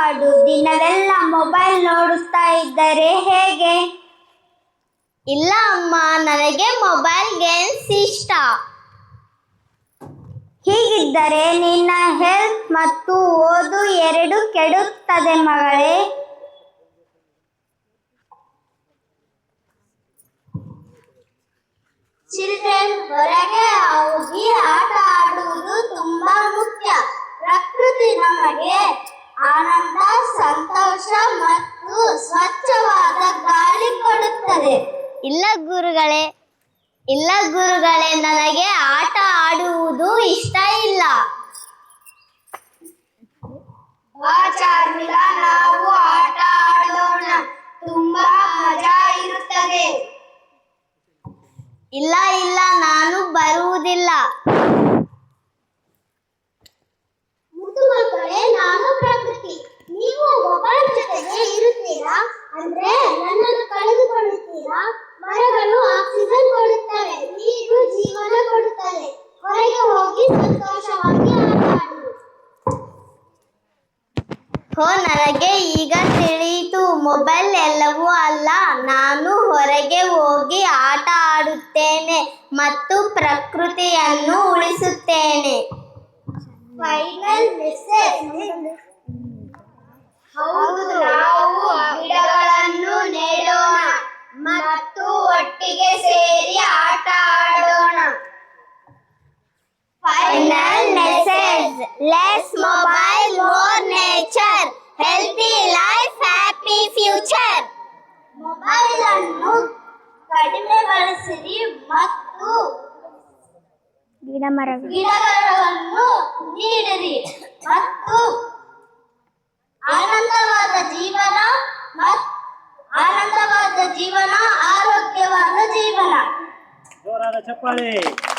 ಆಡು. ದಿನವೆಲ್ಲ ಮೊಬೈಲ್ ನೋಡುತ್ತಾ ಇದ್ದರೆ ಹೇಗೆ? ಇಲ್ಲ ಅಮ್ಮ, ನನಗೆ ಮೊಬೈಲ್ ಗೇಮ್ಸ್ ಇಷ್ಟ. ಹೀಗಿದ್ದರೆ ನಿನ್ನ ಹೆಲ್ತ್ ಮತ್ತು ಓದು ಎರಡು ಕೆಡುತ್ತದೆ ಮಗಳೇ. ಚಿಲ್ಡ್ರನ್, ಹೊರಗೆ ಹೋಗಿ ಆಟ ಆಡುವುದು ತುಂಬಾ ಮುಖ್ಯ. ಪ್ರಕೃತಿ ನಮಗೆ ಆನಂದ, ಸಂತೋಷ ಮತ್ತು ಸ್ವಚ್ಛವಾದ ಗಾಳಿ ಕೊಡುತ್ತದೆ. ಇಲ್ಲ ಗುರುಗಳೇ, ನನಗೆ ಆಟ ಆಡುವುದು ಇಷ್ಟ ಇಲ್ಲ. ಚಾರ್ಮಿಲಾ, ನಾವು ಆಟ ಆಡೋಣ, ತುಂಬಾ ಮಜಾ ಇರುತ್ತದೆ. ಇಲ್ಲ, ನಾನು ಬರುವುದಿಲ್ಲ. ಮುದ್ದು ಮಕ್ಕಳೇ, ನಾನು ಪ್ರಕೃತಿ. ನೀವು ಮೊಬೈಲ್ ಜೊತೆಗೆ ಇರುತ್ತೀರಾ ಅಂದ್ರೆ ನನ್ನನ್ನು ಕಳೆದುಕೊಳ್ಳುತ್ತೀರಾ. ಮರಗಳು ಆಕ್ಸಿಜನ್ ಕೊಡುತ್ತವೆ, ನೀರು ಜೀವನ ಕೊಡುತ್ತದೆ. ಹೊರಗೆ ಹೋಗಿ ಸಂತೋಷವಾಗಿ ಆಟ ಆಡಿ. ನನಗೆ ಈಗ ತಿಳಿಯಿತು. ಮೊಬೈಲ್ ಎಲ್ಲವೂ ಅಲ್ಲ. ನಾನು ಹೊರಗೆ ಹೋಗಿ ಆಟ ಆಡುತ್ತೇನೆ ಮತ್ತು ಪ್ರಕೃತಿಯನ್ನು ಉಳಿಸುತ್ತೇನೆ. Final message. ಹೌದು, ನಾವು ಗಿಡಗಳನ್ನು ನೆಡೋಣ ಮತ್ತು ಒಟ್ಟಿಗೆ ಸೇರಿ ಆಟ ಆಡೋಣ. Final message: less mobile, more nature. Healthy life, happy future. Mobile ಅನ್ನು ಕಡಿಮೆ ಬಳಸಿರಿ ಮತ್ತು ಗಿಡಗಳನ್ನು ನೀಡಿರಿ ಮತ್ತು ಆನಂದವಾದ ಜೀವನ, ಆರೋಗ್ಯವಾದ ಜೀವನ. ಜೋರಾದ ಚಪ್ಪಾಳೆ.